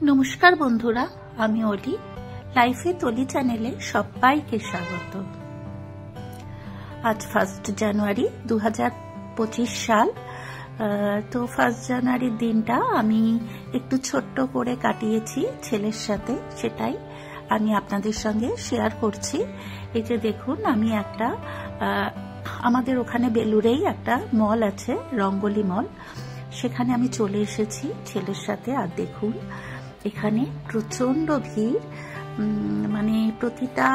নমস্কার বন্ধুরা, আমি অলি। লাইফে তলি চ্যানেলে সবাইকে স্বাগত। আজ 1 জানুয়ারি 2025 সাল। তো 1 জানুয়ারির দিনটা আমি একটু ছোট্ট করে কাটিয়েছি ছেলের সাথে, সেটাই আমি আপনাদের সঙ্গে শেয়ার করছি। এই যে দেখুন, আমি একটা আমাদের ওখানে বেলুড়েই একটা মল আছে, রঙ্গলি মল, সেখানে আমি চলে এসেছি ছেলের সাথে। আর দেখুন, এখানে প্রচন্ড ভিড়, মানে প্রতিটা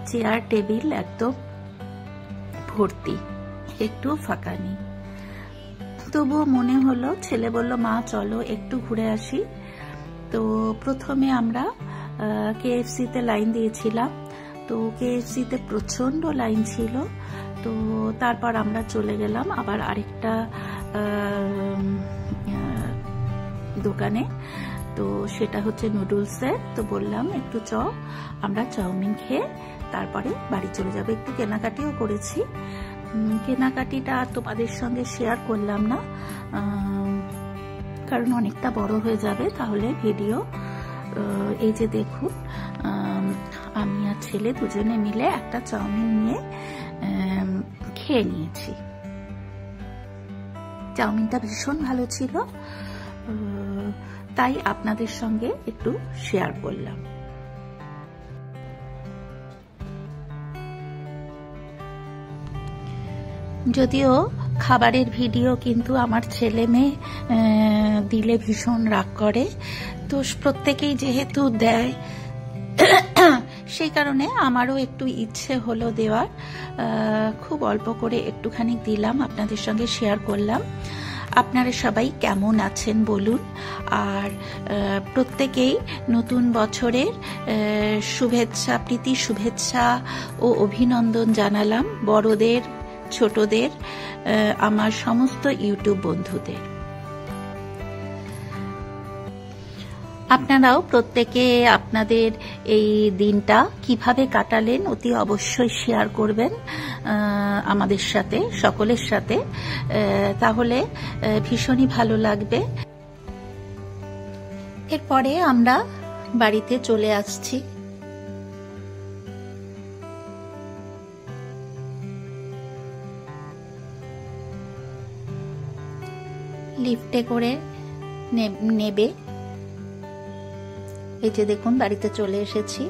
চেয়ার টেবিল একদম ভর্তি, একটু ফাঁকা নেই। তবুও মনে হলো, ছেলে বলল মা চলো একটু ঘুরে আসি। তো প্রথমে আমরা KFC-তে লাইন দিয়েছিলাম। তো KFC-তে প্রচন্ড লাইন ছিল। তো তারপর আমরা চলে গেলাম আবার আরেকটা দোকানে। তো সেটা হচ্ছে নুডলসের। তো বললাম একটু আমরা চাউমিন খেয়ে তারপরে বাড়ি চলে যাবো। একটু কেনাকাটিও করেছি। কেনাকাটিটা তোমাদের সঙ্গে শেয়ার করলাম না, কারণ অনেকটা বড় হয়ে যাবে তাহলে ভিডিও। এই যে দেখুন, আমি আর ছেলে দুজনে মিলে একটা চাউমিন নিয়ে খেয়ে নিয়েছি। চাউমিনটা ভীষণ ভালো ছিল, তাই আপনাদের সঙ্গে একটু শেয়ার করলাম। যদিও খাবারের ভিডিও কিন্তু আমার ছেলে মেয়ে দিলে ভীষণ রাগ করে, তো প্রত্যেকেই যেহেতু দেয় সেই কারণে আমারও একটু ইচ্ছে হলো দেওয়ার। খুব অল্প করে একটুখানি দিলাম, আপনাদের সঙ্গে শেয়ার করলাম। আপনারা সবাই কেমন আছেন বলুন। আর প্রত্যেকেই নতুন বছরের শুভেচ্ছা, প্রীতি শুভেচ্ছা ও অভিনন্দন জানালাম বড়দের ছোটদের, আমার সমস্ত ইউটিউব বন্ধুদের। আপনারাও প্রত্যেকে আপনাদের এই দিনটা কিভাবে কাটালেন অতি অবশ্যই শেয়ার করবেন আমাদের সাথে, সকলের সাথে, তাহলে ভীষণই ভালো লাগবে। এরপরে আমরা বাড়িতে চলে আসছি। লিফটে করে নেবে। এই যে দেখুন, বাড়িতে চলে এসেছি।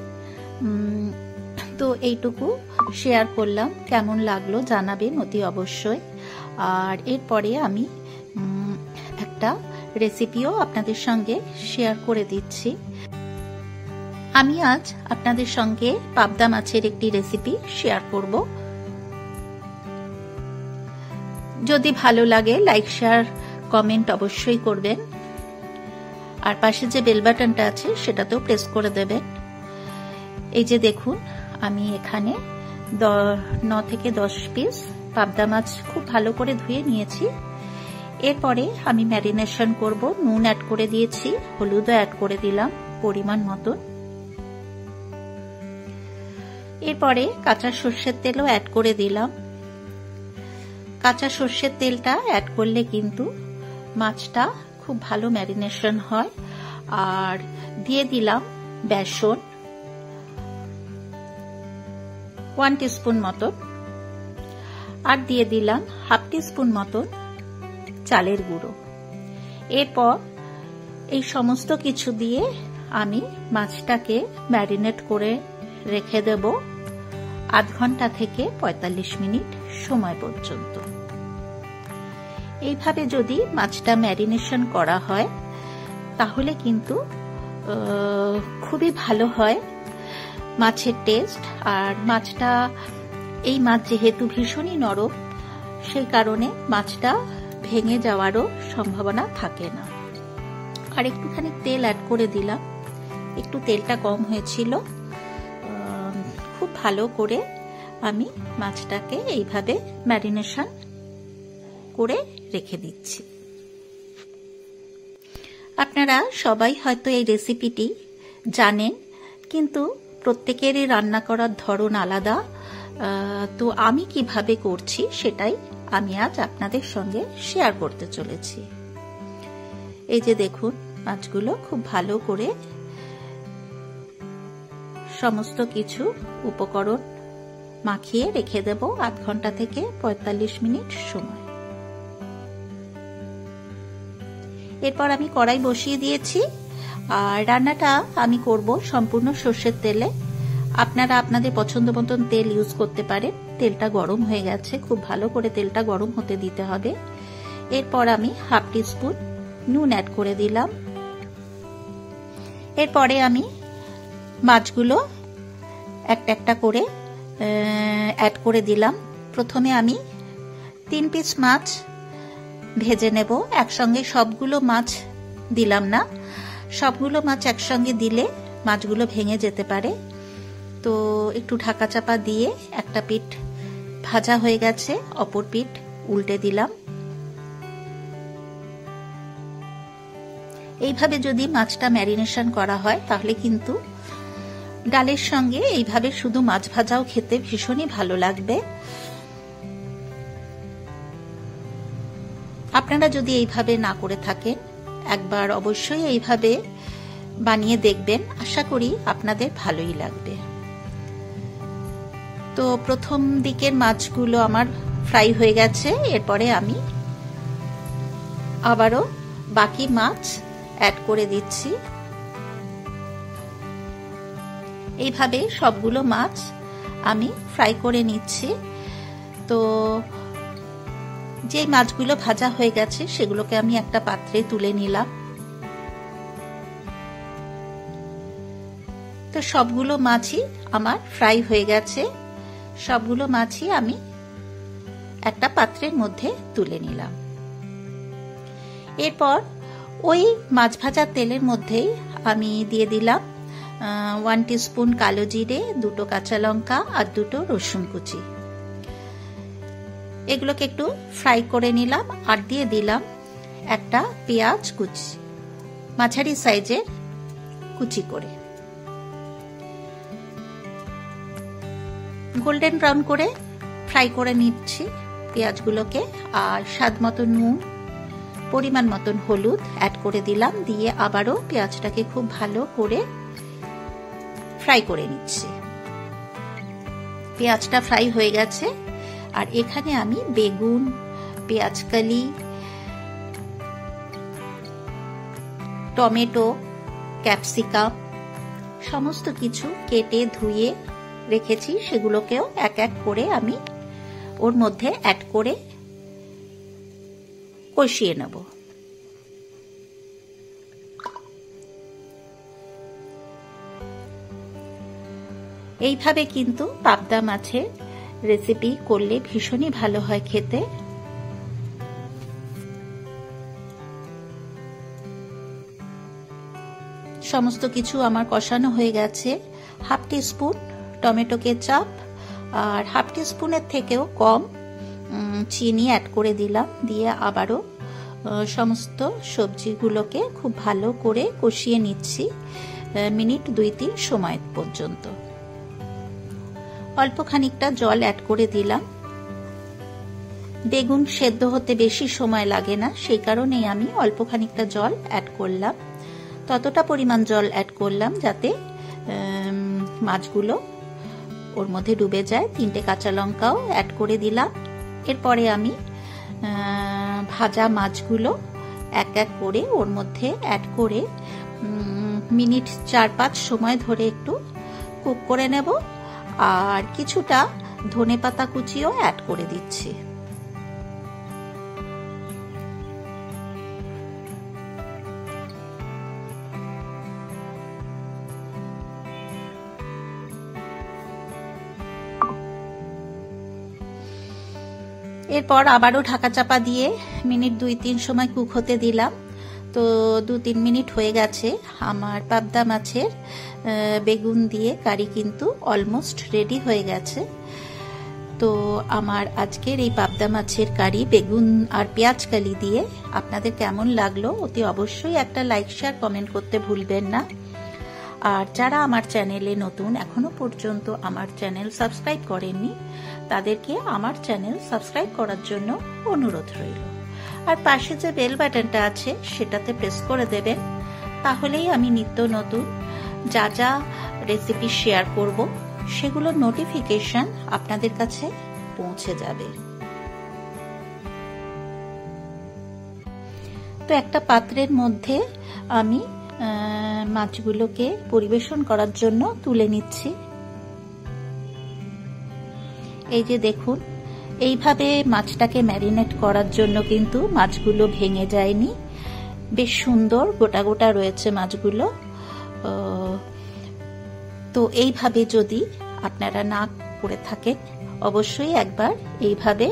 তো এইটুকু শেয়ার করলাম, কেমন লাগলো জানাবেন অতি অবশ্যই। আর এরপরে আমি একটা রেসিপিও আপনাদের সঙ্গে শেয়ার করে দিচ্ছি। আমি আজ আপনাদের সঙ্গে পাবদা মাছের একটি রেসিপি শেয়ার করব। যদি ভালো লাগে লাইক শেয়ার কমেন্ট অবশ্যই করবেন। আর পাশে যে বেল বাটনটা আছে সেটাতেও প্রেস করে দেবেন। এই যে দেখুন, আমি এখানে 9 থেকে 10 পিস পাবদা মাছ খুব ভালো করে ধুয়ে নিয়েছি। এরপরে আমি ম্যারিনেশন করব। নুন অ্যাড করে দিয়েছি, হলুদও অ্যাড করে দিলাম পরিমাণ মতন। এরপরে কাঁচা সর্ষের তেলও অ্যাড করে দিলাম। কাঁচা সর্ষের তেলটা অ্যাড করলে কিন্তু মাছটা খুব ভালো ম্যারিনেশন হয়। আর দিয়ে দিলাম বেসন 1 টিস্পুন মতন, আর দিয়ে দিলাম 1/2 টিস্পুন মতন চালের গুঁড়ো। এরপর এই সমস্ত কিছু দিয়ে আমি মাছটাকে ম্যারিনেট করে রেখে দেব আধ ঘন্টা থেকে 45 মিনিট সময় পর্যন্ত। এইভাবে যদি মাছটা ম্যারিনেশন করা হয় তাহলে কিন্তু খুবই ভালো হয় মাছের টেস্ট। আর মাছটা, এই মাছ যেহেতু ভীষণই নরম, সেই কারণে মাছটা ভেঙে যাওয়ারও সম্ভাবনা থাকে না। আর একটুখানি তেল অ্যাড করে দিলাম, একটু তেলটা কম হয়েছিল। খুব ভালো করে আমি মাছটাকে এইভাবে ম্যারিনেশন করে রেখে দিচ্ছি। আপনারা সবাই হয়তো এই রেসিপিটি জানেন, কিন্তু প্রত্যেকেরই রান্না করার ধরন আলাদা। তো আমি কিভাবে করছি সেটাই আমি আজ আপনাদের সঙ্গে শেয়ার করতে চলেছি। এই যে দেখুন, মাছগুলো খুব ভালো করে সমস্ত কিছু উপকরণ মাখিয়ে রেখে দেব আধ ঘন্টা থেকে ৪৫ মিনিট সময়। এরপর আমি কড়াই বসিয়ে দিয়েছি, আর রান্নাটা আমি করব সম্পূর্ণ সর্ষের তেলে। আপনারা আপনাদের পছন্দ মতন তেল ইউজ করতে পারেন। তেলটা গরম হয়ে গেছে, খুব ভালো করে তেলটা গরম হতে দিতে হবে। এরপর আমি হাফ টিস্পুন নুন অ্যাড করে দিলাম। এরপরে আমি মাছগুলো একটা একটা করে অ্যাড করে দিলাম। প্রথমে আমি 3 পিস মাছ ভেজে নেব। একসঙ্গে সবগুলো মাছ দিলাম না, সবগুলো মাছ একসঙ্গে দিলে মাছগুলো ভেঙে যেতে পারে। তো একটু ঢাকা চাপা দিয়ে একটা পিঠ ভাজা হয়ে গেছে, অপর পিঠ উল্টে দিলাম। এইভাবে যদি মাছটা ম্যারিনেশন করা হয় তাহলে কিন্তু ডালের সঙ্গে এইভাবে শুধু মাছ ভাজাও খেতে ভীষণই ভালো লাগবে। আপনারা যদি এইভাবে না করে থাকেন, একবার অবশ্যই এইভাবে বানিয়ে দেখবেন, আশা করি আপনাদের ভালোই লাগবে। তো প্রথম দিকের মাছগুলো আমার ফ্রাই হয়ে গেছে। এরপরে আমি আবারও বাকি মাছ অ্যাড করে দিচ্ছি। এইভাবে সবগুলো মাছ আমি ফ্রাই করে নিচ্ছি। তো যে মাছগুলো ভাজা হয়ে গেছে সেগুলোকে আমি একটা পাত্রে তুলে নিলাম। তো সবগুলো মাছই আমার ফ্রাই হয়ে গেছে, সবগুলো মাছই আমি একটা পাত্রের মধ্যে তুলে নিলাম। এরপর ওই মাছ ভাজার তেলের মধ্যেই আমি দিয়ে দিলাম 1 টিস্পুন কালো জিরে, 2টো কাঁচা লঙ্কা আর 2টো রসুন কুচি। এগুলোকে একটু ফ্রাই করে নিলাম, আর দিয়ে দিলাম একটা পেঁয়াজ কুচি, মাঝারি সাইজের কুচি করে। গোল্ডেন ব্রাউন করে ফ্রাই করে নিচ্ছি পেঁয়াজগুলোকে। আর স্বাদ মতো নুন, পরিমাণ মতন হলুদ অ্যাড করে দিলাম, দিয়ে আবারও পেঁয়াজটাকে খুব ভালো করে ফ্রাই করে নিচ্ছি। পেঁয়াজটা ফ্রাই হয়ে গেছে, আর এখানে আমি বেগুন, পেঁয়াজকলি, টমেটো, ক্যাপসিকাম সমস্ত কিছু কেটে ধুয়ে রেখেছি, সেগুলোকেও এক এক করে আমি ওর মধ্যে অ্যাড করে কষিয়ে নেব। এইভাবে কিন্তু পাবদা মাছের রেসিপি করলে ভীষণই ভালো হয় খেতে। সমস্ত কিছু আমার কষানো হয়ে গেছে। হাফ টিস্পুন টমেটো কেচাপ আর হাফ টিস্পুনের থেকেও কম চিনি অ্যাড করে দিলাম, দিয়ে আবারও সমস্ত সবজিগুলোকে খুব ভালো করে কষিয়ে নিচ্ছি মিনিট 2-3 সময় পর্যন্ত। অল্প খানিকটা জল অ্যাড করে দিলাম। বেগুন সেদ্ধ হতে বেশি সময় লাগে না, সেই কারণেই আমি অল্প খানিকটা জল অ্যাড করলাম। ততটা পরিমাণ জল অ্যাড করলাম যাতে মাছগুলো ওর মধ্যে ডুবে যায়। 3টে কাঁচা লঙ্কাও অ্যাড করে দিলাম। এরপরে আমি ভাজা মাছগুলো এক এক করে ওর মধ্যে অ্যাড করে মিনিট 4-5 সময় ধরে একটু কুক করে নেব। আর কিছুটা ধনেপাতা কুচিও অ্যাড করে দিচ্ছি। এরপর আবারও ঢাকা চাপা দিয়ে মিনিট 2-3 সময় কুক হতে দিলাম। তো 2-3 মিনিট হয়ে গেছে। আমার পাবদা মাছের বেগুন দিয়ে কারি কিন্তু অলমোস্ট রেডি হয়ে গেছে। তো আমার আজকের এই পাবদা মাছের কারি বেগুন আর পেঁয়াজ কালি দিয়ে আপনাদের কেমন লাগলো অতি অবশ্যই একটা লাইক, শেয়ার, কমেন্ট করতে ভুলবেন না। আর যারা আমার চ্যানেলে নতুন, এখনো পর্যন্ত আমার চ্যানেল সাবস্ক্রাইব করেননি, তাদেরকে আমার চ্যানেল সাবস্ক্রাইব করার জন্য অনুরোধ রইল। আর পাশে যে বেল বাটনটা আছে সেটাতে প্রেস করে দেবেন, তাহলেই আমি নিত্য নতুন যা যা রেসিপি শেয়ার করব সেগুলোর নোটিফিকেশন আপনাদের কাছে পৌঁছে যাবে। তো একটা পাত্রের মধ্যে আমি মাছগুলোকে পরিবেশন করার জন্য তুলে নিচ্ছি। এই যে দেখুন, এইভাবে মাছটাকে ম্যারিনেট করার জন্য কিন্তু মাছগুলো ভেঙে যায়নি, বেশ সুন্দর গোটা গোটা রয়েছে মাছগুলো। তো এইভাবে যদি আপনারা না করে থাকেন অবশ্যই একবার এইভাবে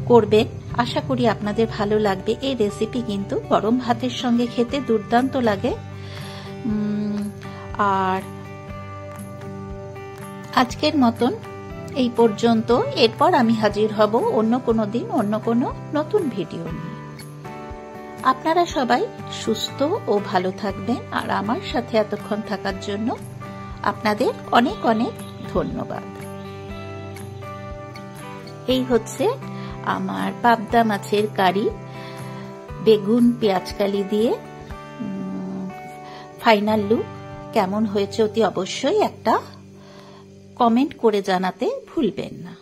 করবেন, আশা করি আপনাদের ভালো লাগবে। এই রেসিপি কিন্তু গরম ভাতের সঙ্গে খেতে দুর্দান্ত লাগে। আর আজকের মতন এই পর্যন্ত, এরপর আমি হাজির হব অন্য কোনো দিন অন্য কোনো নতুন ভিডিও নিয়ে। আপনারা সবাই সুস্থ ও ভালো থাকবেন, আর আমার সাথে এতক্ষণ থাকার জন্য আপনাদের অনেক অনেক ধন্যবাদ। এই হচ্ছে আমার পাবদা মাছের কারি, বেগুন পেঁয়াজকালি দিয়ে। ফাইনাল লুক কেমন হয়েছে অতি অবশ্যই একটা কমেন্ট করে জানাতে ভুলবেন না।